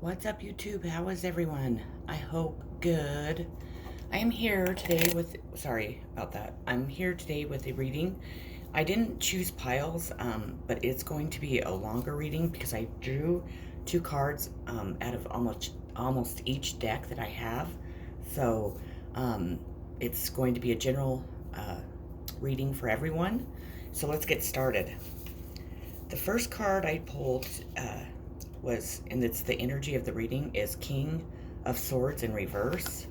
What's up, YouTube? How is everyone? I hope good. I am here today with, sorry about that. I'm here today with a reading. I didn't choose piles, but it's going to be a longer reading because I drew two cards out of almost each deck that I have. So it's going to be a general reading for everyone. So let's get started. The first card I pulled and it's the energy of the reading, is King of Swords in reverse.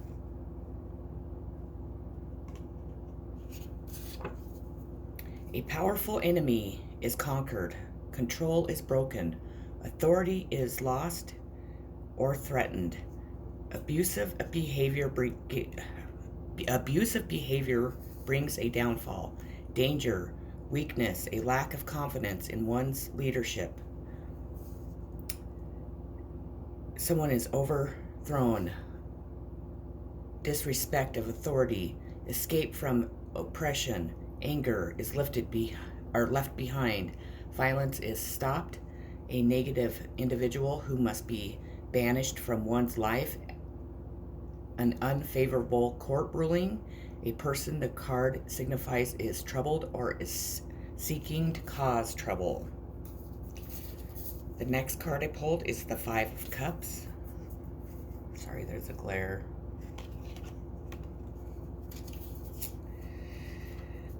A powerful enemy is conquered. Control is broken. Authority is lost or threatened. Abusive behavior brings a downfall. Danger, weakness, a lack of confidence in one's leadership. Someone is overthrown. Disrespect of authority. Escape from oppression. Anger is left behind. Violence is stopped. A negative individual who must be banished from one's life. An unfavorable court ruling. A person the card signifies is troubled or is seeking to cause trouble. The next card I pulled is the Five of Cups. Sorry, there's a glare.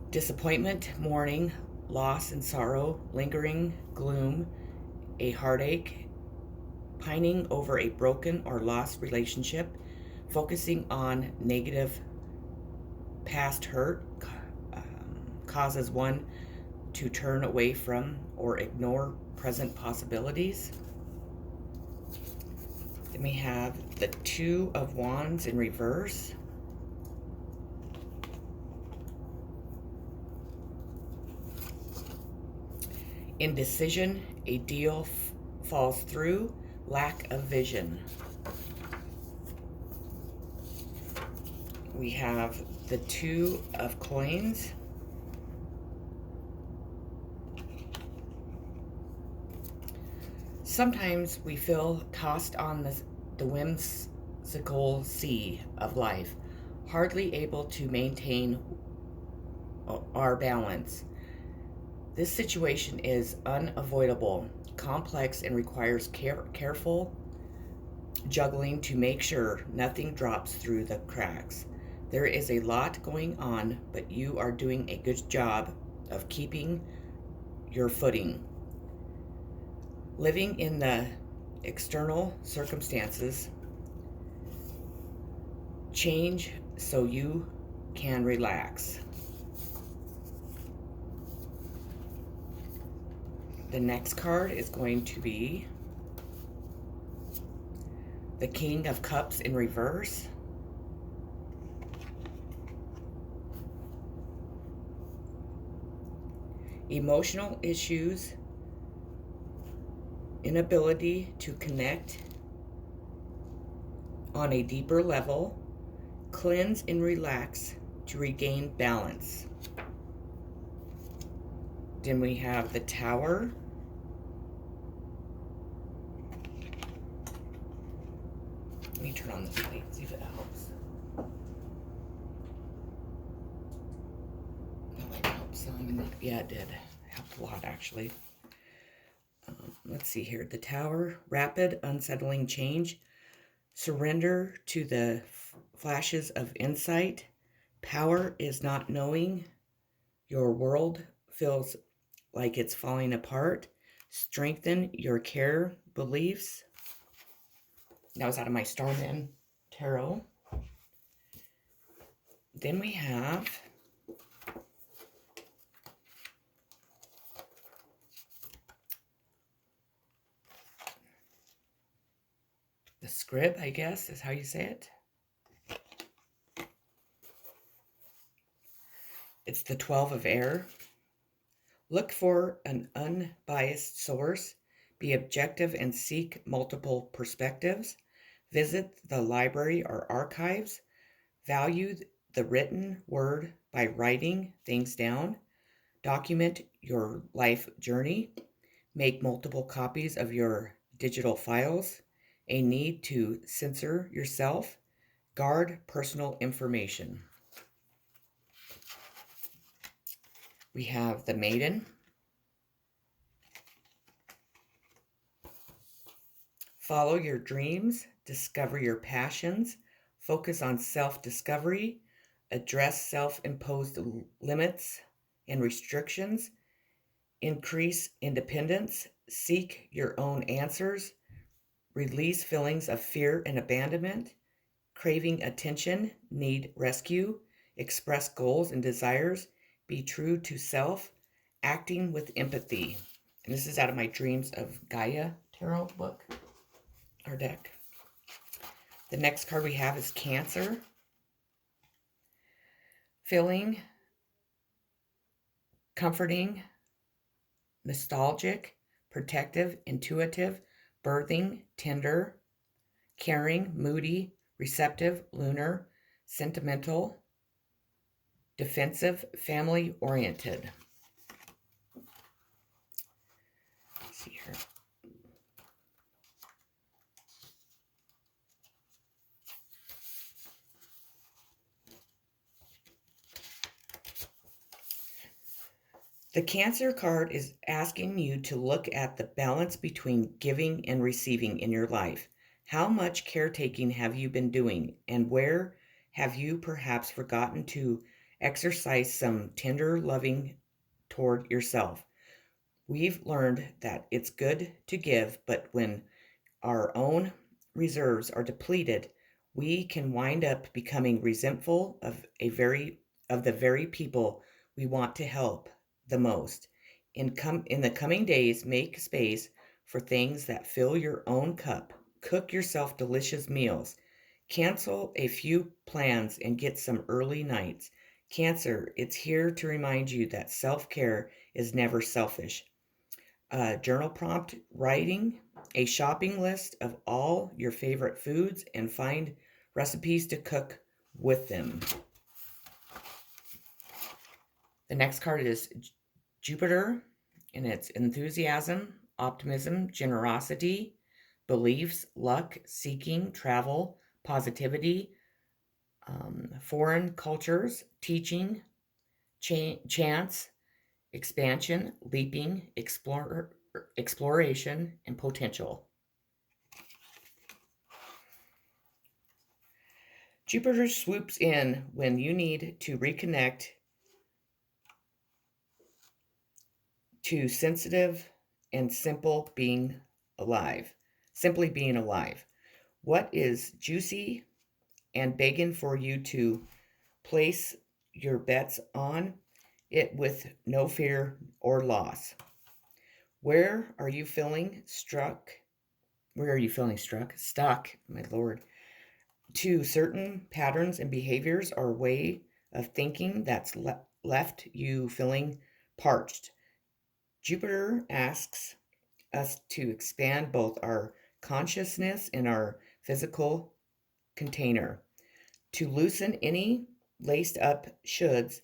Disappointment, mourning, loss and sorrow, lingering gloom, a heartache, pining over a broken or lost relationship, focusing on negative past hurt causes one to turn away from or ignore present possibilities. Then we have the Two of Wands in reverse. Indecision, a deal falls through, lack of vision. We have the Two of Coins. Sometimes we feel tossed on the whimsical sea of life, hardly able to maintain our balance. This situation is unavoidable, complex, and requires careful juggling to make sure nothing drops through the cracks. There is a lot going on, but you are doing a good job of keeping your footing. Living in the external circumstances change so you can relax. The next card is going to be the King of Cups in reverse. Emotional issues, inability to connect on a deeper level, cleanse and relax to regain balance. Then we have the Tower. Let me turn on this light, see if it helps. That might help some. Yeah, it did. Helped a lot, actually. Let's see here. The Tower, rapid, unsettling change. Surrender to the flashes of insight. Power is not knowing. Your world feels like it's falling apart. Strengthen your care beliefs. That was out of my Starman Tarot. Then we have the Scrib, I guess, is how you say it. It's the 12 of Air. Look for an unbiased source. Be objective and seek multiple perspectives. Visit the library or archives. Value the written word by writing things down. Document your life journey. Make multiple copies of your digital files. a need to censor yourself, guard personal information. We have the Maiden. Follow your dreams, discover your passions, focus on self-discovery, address self-imposed limits and restrictions, increase independence, seek your own answers, release feelings of fear and abandonment, craving attention, need rescue, express goals and desires, be true to self, acting with empathy. And this is out of my Dreams of Gaia tarot book, or deck. The next card we have is Cancer. Filling, comforting, nostalgic, protective, intuitive, birthing, tender, caring, moody, receptive, lunar, sentimental, defensive, family oriented. Let's see here. The Cancer card is asking you to look at the balance between giving and receiving in your life. How much caretaking have you been doing, and where have you perhaps forgotten to exercise some tender loving toward yourself? We've learned that it's good to give, but when our own reserves are depleted, we can wind up becoming resentful of the very people we want to help the most. In the coming days, make space for things that fill your own cup. Cook yourself delicious meals. Cancel a few plans and get some early nights. Cancer, it's here to remind you that self-care is never selfish. Journal prompt: writing a shopping list of all your favorite foods and find recipes to cook with them. The next card is Jupiter, and it's enthusiasm, optimism, generosity, beliefs, luck, seeking, travel, positivity, foreign cultures, teaching, chance, expansion, leaping, exploration, and potential. Jupiter swoops in when you need to reconnect to sensitive and simple being alive. Simply being alive. What is juicy and begging for you to place your bets on it with no fear or loss? Where are you feeling struck? Where are you feeling struck? Stuck, my lord, to certain patterns and behaviors or way of thinking that's left you feeling parched. Jupiter asks us to expand both our consciousness and our physical container, to loosen any laced up shoulds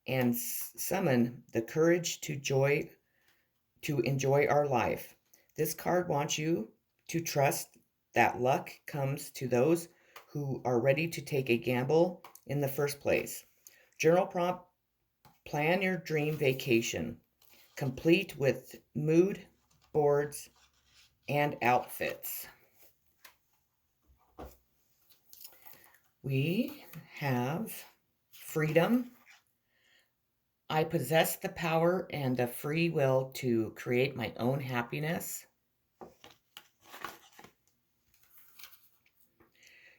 and summon the courage to enjoy our life. This card wants you to trust that luck comes to those who are ready to take a gamble in the first place. Journal prompt: plan your dream vacation, complete with mood boards and outfits. We have freedom. I possess the power and the free will to create my own happiness.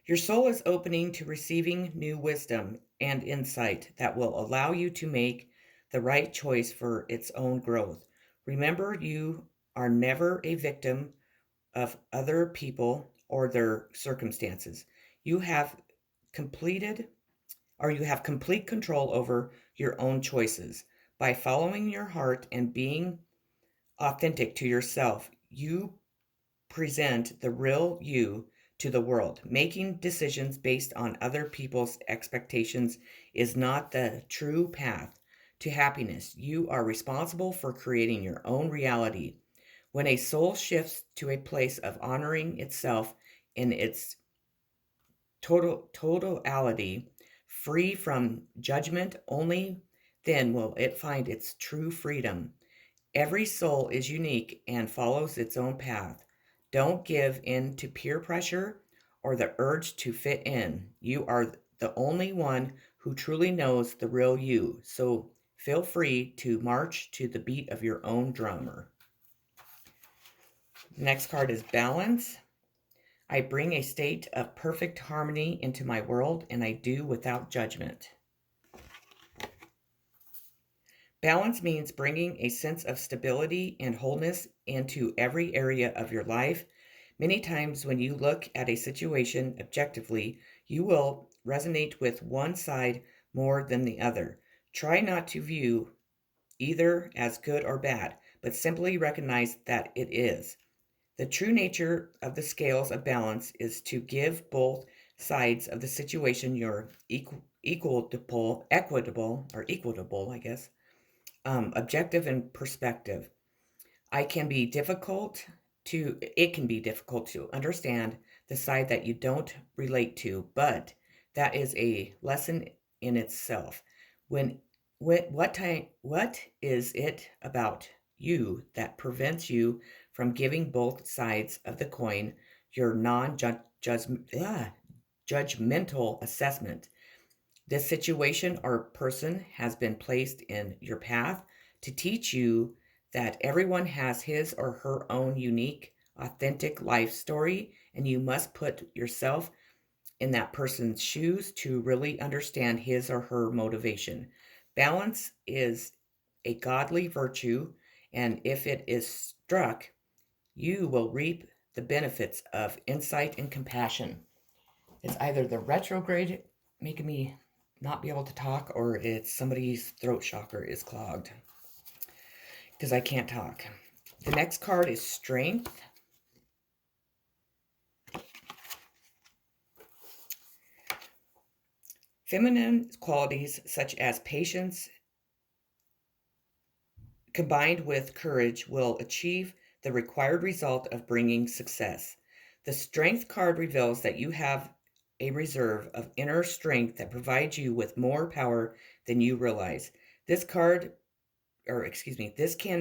Your soul is opening to receiving new wisdom and insight that will allow you to make the right choice for its own growth. Remember, you are never a victim of other people or their circumstances. You have you have complete control over your own choices. By following your heart and being authentic to yourself, you present the real you to the world. Making decisions based on other people's expectations is not the true path to happiness. You are responsible for creating your own reality. When a soul shifts to a place of honoring itself in its totality, free from judgment, only then will it find its true freedom. Every soul is unique and follows its own path. Don't give in to peer pressure or the urge to fit in. You are the only one who truly knows the real you. So feel free to march to the beat of your own drummer. Next card is Balance. I bring a state of perfect harmony into my world, and I do without judgment. Balance means bringing a sense of stability and wholeness into every area of your life. Many times, when you look at a situation objectively, you will resonate with one side more than the other. Try not to view either as good or bad, but simply recognize that it is. The true nature of the scales of balance is to give both sides of the situation your equitable, I guess, objective and perspective. It can be difficult to understand the side that you don't relate to, but that is a lesson in itself. When, what is it about you that prevents you from giving both sides of the coin your judgmental assessment? This situation or person has been placed in your path to teach you that everyone has his or her own unique, authentic life story, and you must put yourself in that person's shoes to really understand his or her motivation. Balance is a godly virtue, and if it is struck, you will reap the benefits of insight and compassion. It's either the retrograde making me not be able to talk, or it's somebody's throat chakra is clogged because I can't talk. The next card is Strength. Feminine qualities such as patience combined with courage will achieve the required result of bringing success. The Strength card reveals that you have a reserve of inner strength that provides you with more power than you realize. This can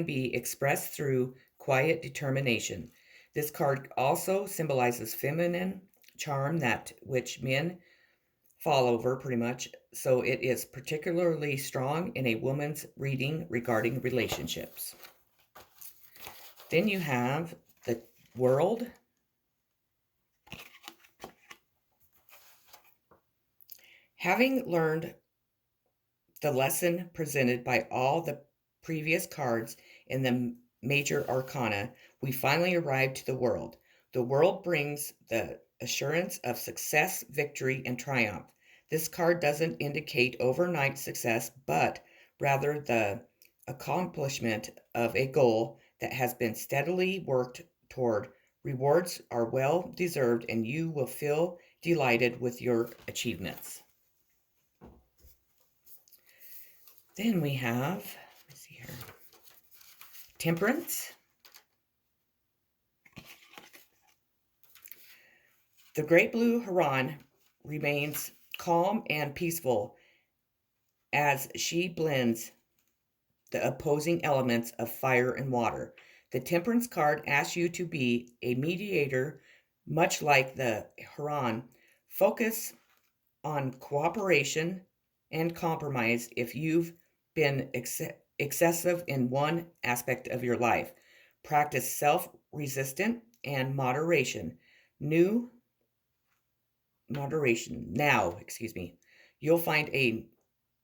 be expressed through quiet determination. This card also symbolizes feminine charm, that which men fall over pretty much, so it is particularly strong in a woman's reading regarding relationships. Then you have the World. Having learned the lesson presented by all the previous cards in the major arcana, we finally arrive to the World. The World brings the assurance of success, victory, and triumph. This card doesn't indicate overnight success, but rather the accomplishment of a goal that has been steadily worked toward. Rewards are well deserved, and you will feel delighted with your achievements. Then we have, let's see here, Temperance. The great blue heron remains calm and peaceful as she blends the opposing elements of fire and water. The Temperance card asks you to be a mediator, much like the heron. Focus on cooperation and compromise if you've been excessive in one aspect of your life. Practice self-resistance and moderation. You'll find a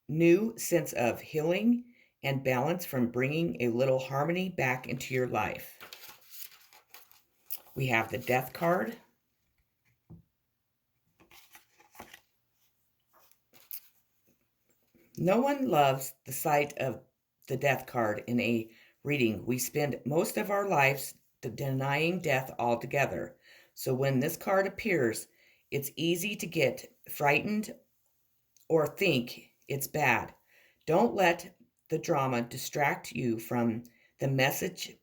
new sense of healing and balance from bringing a little harmony back into your life. We have the Death card. No one loves the sight of the Death card in a reading. We spend most of our lives denying death altogether. So when this card appears, it's easy to get frightened or think it's bad. Don't let the drama distract you from the message.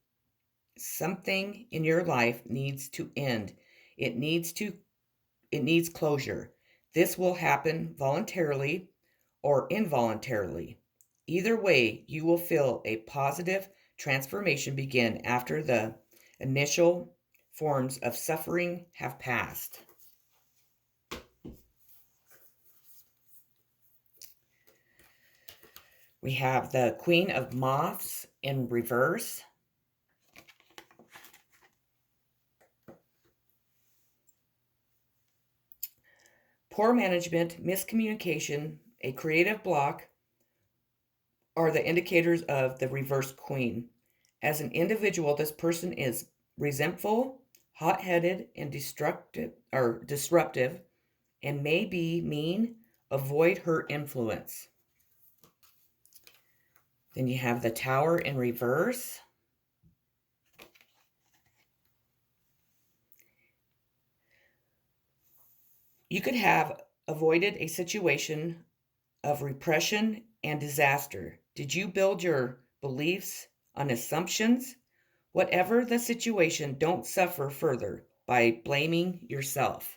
Something in your life needs to end. It needs closure. This will happen voluntarily or involuntarily. Either way, you will feel a positive transformation begin after the initial forms of suffering have passed. We have the Queen of Moths in reverse. Poor management, miscommunication, a creative block are the indicators of the reverse queen. As an individual, this person is resentful, hot-headed, and disruptive, and may be mean. Avoid her influence. Then you have the Tower in reverse. You could have avoided a situation of repression and disaster. Did you build your beliefs on assumptions? Whatever the situation, don't suffer further by blaming yourself.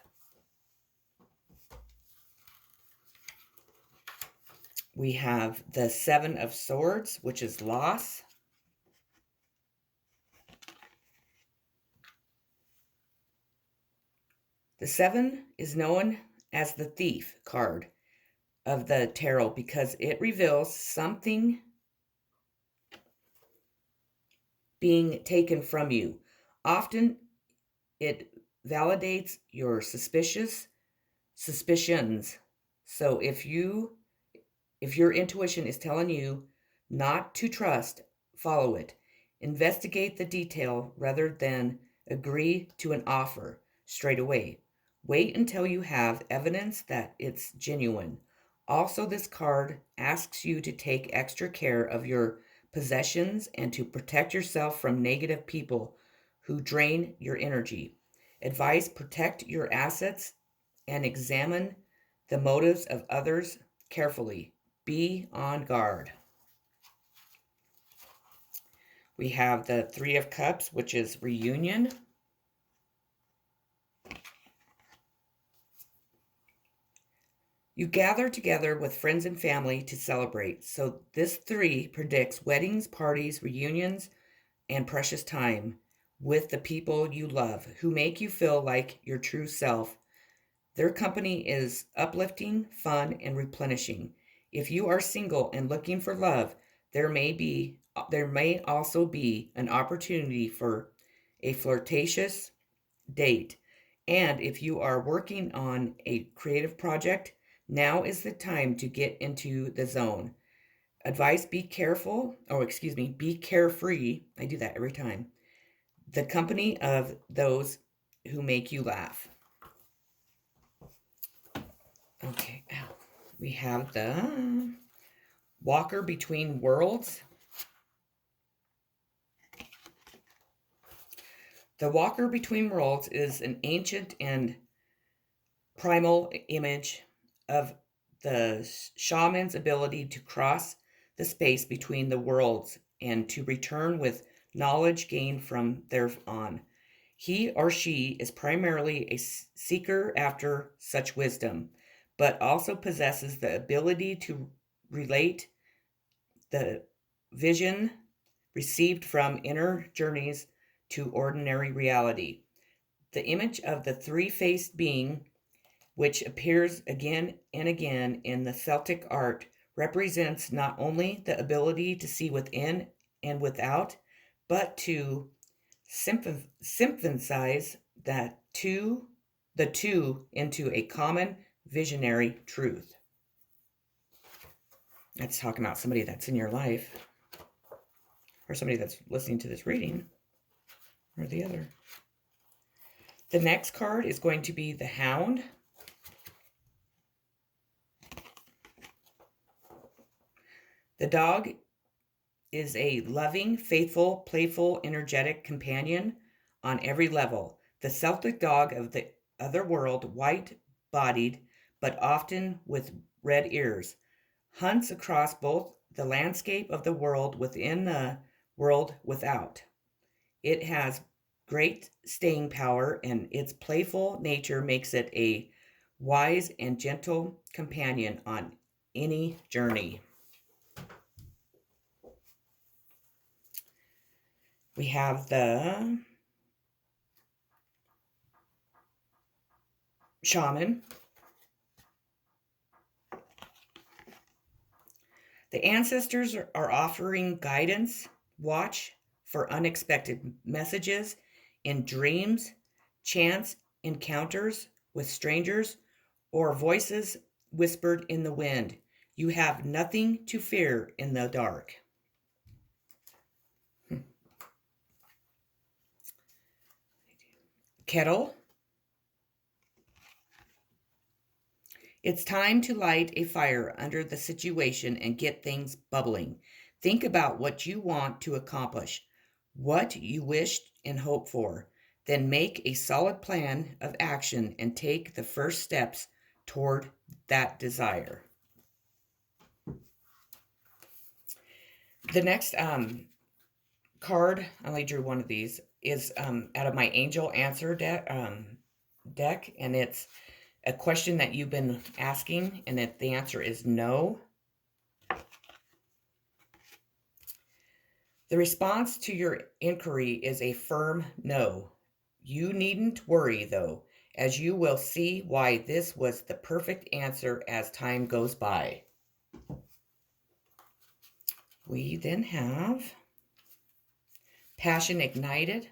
We have the Seven of Swords, which is loss. The Seven is known as the Thief card of the tarot because it reveals something being taken from you. Often it validates your suspicions. So if your intuition is telling you not to trust, follow it. Investigate the detail rather than agree to an offer straight away. Wait until you have evidence that it's genuine. Also, this card asks you to take extra care of your possessions and to protect yourself from negative people who drain your energy. Advice: protect your assets and examine the motives of others carefully. Be on guard. We have the Three of Cups, which is reunion. You gather together with friends and family to celebrate. So this three predicts weddings, parties, reunions, and precious time with the people you love who make you feel like your true self. Their company is uplifting, fun, and replenishing. If you are single and looking for love, there may also be an opportunity for a flirtatious date. And if you are working on a creative project, now is the time to get into the zone. Advice: be be carefree. I do that every time. The company of those who make you laugh. Okay, we have the Walker Between Worlds. The Walker Between Worlds is an ancient and primal image of the shaman's ability to cross the space between the worlds and to return with knowledge gained from thereon. He or she is primarily a seeker after such wisdom, but also possesses the ability to relate the vision received from inner journeys to ordinary reality. The image of the three-faced being, which appears again and again in the Celtic art, represents not only the ability to see within and without, but to synthesize the two into a common visionary truth. That's talking about somebody that's in your life, or somebody that's listening to this reading, or the other. The next card is going to be the Hound. The dog is a loving, faithful, playful, energetic companion on every level. The Celtic dog of the other world, white-bodied, but often with red ears, hunts across both the landscape of the world within the world without. It has great staying power, and its playful nature makes it a wise and gentle companion on any journey. We have the shaman. The ancestors are offering guidance. Watch for unexpected messages in dreams, chance encounters with strangers, or voices whispered in the wind. You have nothing to fear in the dark. Kettle. It's time to light a fire under the situation and get things bubbling. Think about what you want to accomplish, what you wish and hope for. Then make a solid plan of action and take the first steps toward that desire. The next card, I only drew one of these, is out of my Angel Answer deck, and it's a question that you've been asking, and the answer is no. The response to your inquiry is a firm no. You needn't worry, though, as you will see why this was the perfect answer as time goes by. We then have Passion Ignited.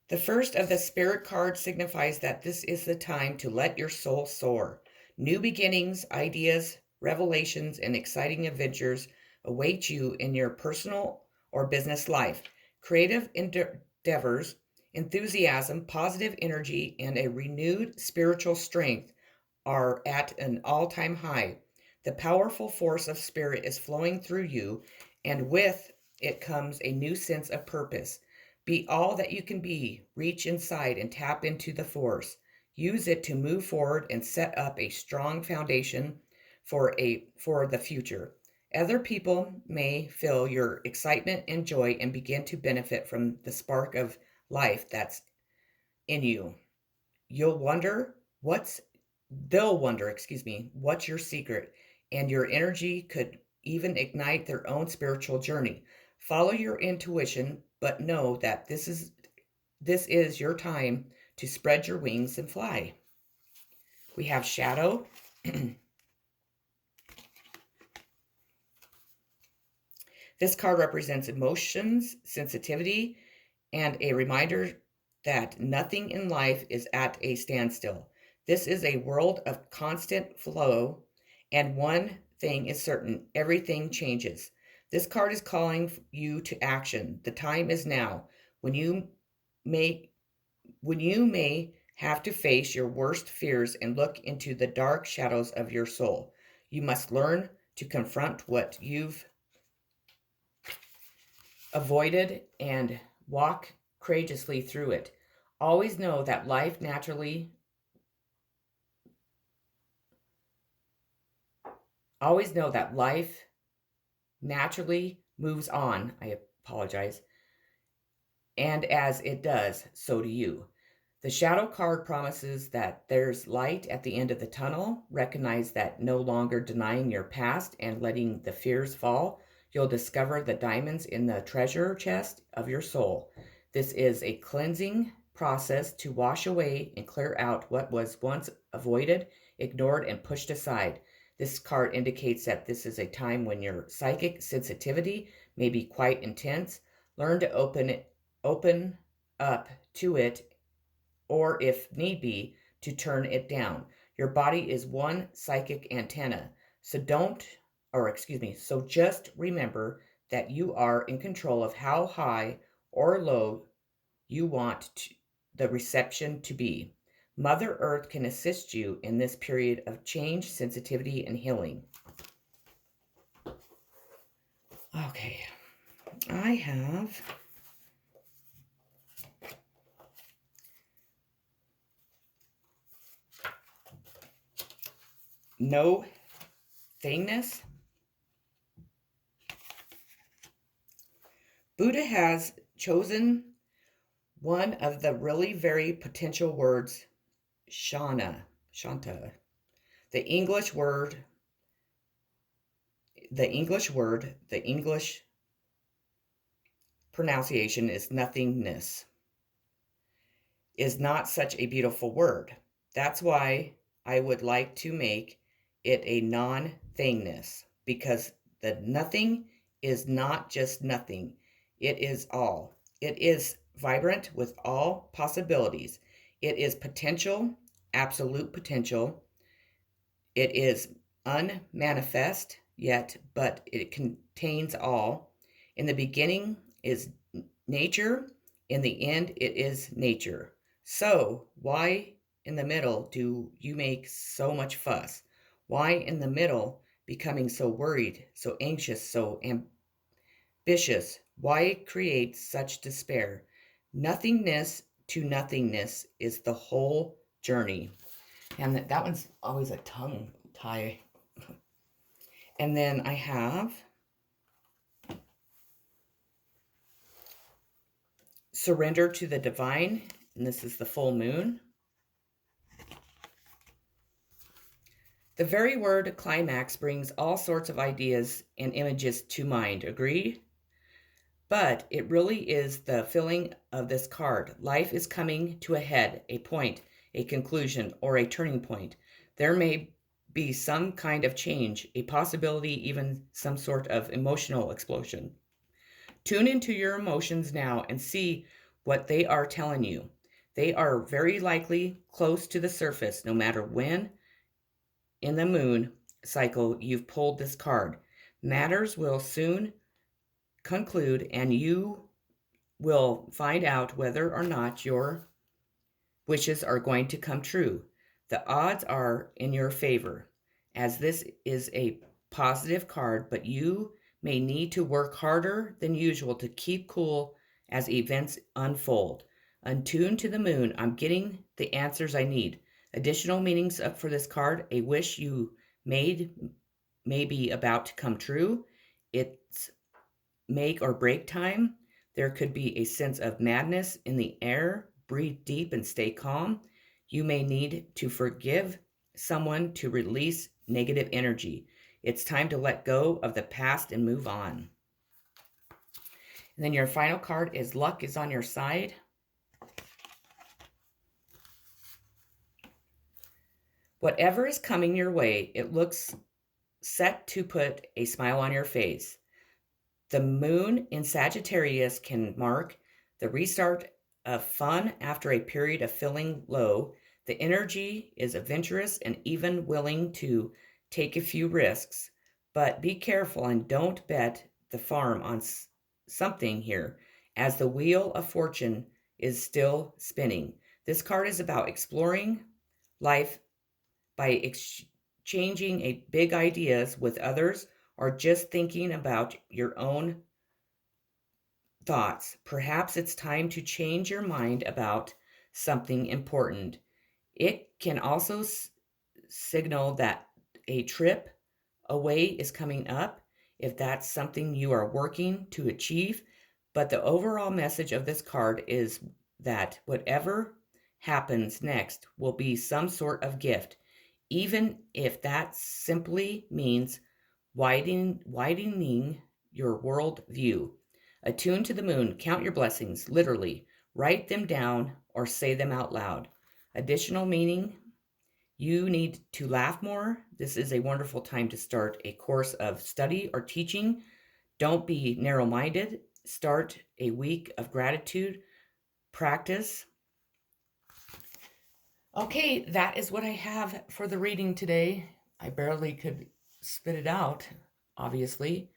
The first of the Spirit cards signifies that this is the time to let your soul soar. New beginnings, ideas, revelations, and exciting adventures await you in your personal or business life. Creative endeavors, enthusiasm, positive energy, and a renewed spiritual strength are at an all-time high. The powerful force of spirit is flowing through you, and with it comes a new sense of purpose. Be all that you can be. Reach inside and tap into the force. Use it to move forward and set up a strong foundation for the future. Other people may feel your excitement and joy and begin to benefit from the spark of life that's in you. They'll wonder, what's your secret, and your energy could even ignite their own spiritual journey. Follow your intuition, but know that this is your time to spread your wings and fly. We have Shadow. This card represents emotions, sensitivity, and a reminder that nothing in life is at a standstill. This is a world of constant flow, and one thing is certain: everything changes. This card is calling you to action. The time is now when you may have to face your worst fears and look into the dark shadows of your soul. You must learn to confront what you've avoided and walk courageously through it. Always know that life naturally moves on. I apologize. And as it does, so do you. The shadow card promises that there's light at the end of the tunnel. Recognize that no longer denying your past and letting the fears fall, you'll discover the diamonds in the treasure chest of your soul. This is a cleansing process to wash away and clear out what was once avoided, ignored, and pushed aside. This card indicates that this is a time when your psychic sensitivity may be quite intense. Learn to open up to it, or if need be, to turn it down. Your body is one psychic antenna. So just remember that you are in control of how high or low you want the reception to be. Mother Earth can assist you in this period of change, sensitivity, and healing. Okay, I have Nothingness. Buddha has chosen one of the really very potential words, shanta. The English word, the English pronunciation is nothingness, is not such a beautiful word. That's why I would like to make it a non-thingness, because the nothing is not just nothing. It is all. It is vibrant with all possibilities. It is potential, absolute potential. It is unmanifest yet, but it contains all. In the beginning is nature, in the end, it is nature. So, why in the middle do you make so much fuss? Why in the middle becoming so worried, so anxious, so ambitious? Why create such despair? Nothingness to nothingness is the whole journey. And that one's always a tongue tie. And then I have surrender to the divine, and this is the full moon. The very word climax brings all sorts of ideas and images to mind, agree? But it really is the feeling of this card. Life is coming to a head, a point, a conclusion, or a turning point. There may be some kind of change, a possibility, even some sort of emotional explosion. Tune into your emotions now and see what they are telling you. They are very likely close to the surface, no matter when in the moon cycle you've pulled this card. Matters will soon conclude, and you will find out whether or not your wishes are going to come true. The odds are in your favor, as this is a positive card, but you may need to work harder than usual to keep cool as events unfold. Untuned to the moon, I'm getting the answers I need. Additional meanings up for this card. A wish you made may be about to come true. It's make or break time. There could be a sense of madness in the air. Breathe deep and stay calm. You may need to forgive someone to release negative energy. It's time to let go of the past and move on. And then your final card is luck is on your side. Whatever is coming your way, it looks set to put a smile on your face. The moon in Sagittarius can mark the restart of fun after a period of feeling low. The energy is adventurous and even willing to take a few risks, but be careful and don't bet the farm on something here, as the wheel of fortune is still spinning. This card is about exploring life by exchanging big ideas with others, or just thinking about your own thoughts. Perhaps it's time to change your mind about something important. It can also signal that a trip away is coming up if that's something you are working to achieve. But the overall message of this card is that whatever happens next will be some sort of gift, even if that simply means widening your world view. Attune to the moon, count your blessings, literally. Write them down or say them out loud. Additional meaning, you need to laugh more. This is a wonderful time to start a course of study or teaching. Don't be narrow-minded. Start a week of gratitude. Practice. Okay, that is what I have for the reading today. I barely could spit it out, obviously.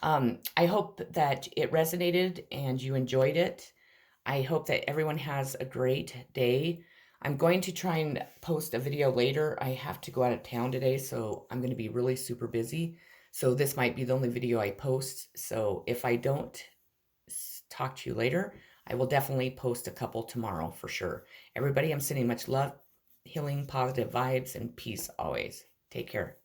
I hope that it resonated and you enjoyed it. I hope that everyone has a great day. I'm going to try and post a video later. I have to go out of town today, so I'm going to be really super busy. So this might be the only video I post. So if I don't talk to you later, I will definitely post a couple tomorrow for sure. Everybody, I'm sending much love, healing, positive vibes, and peace always. Take care.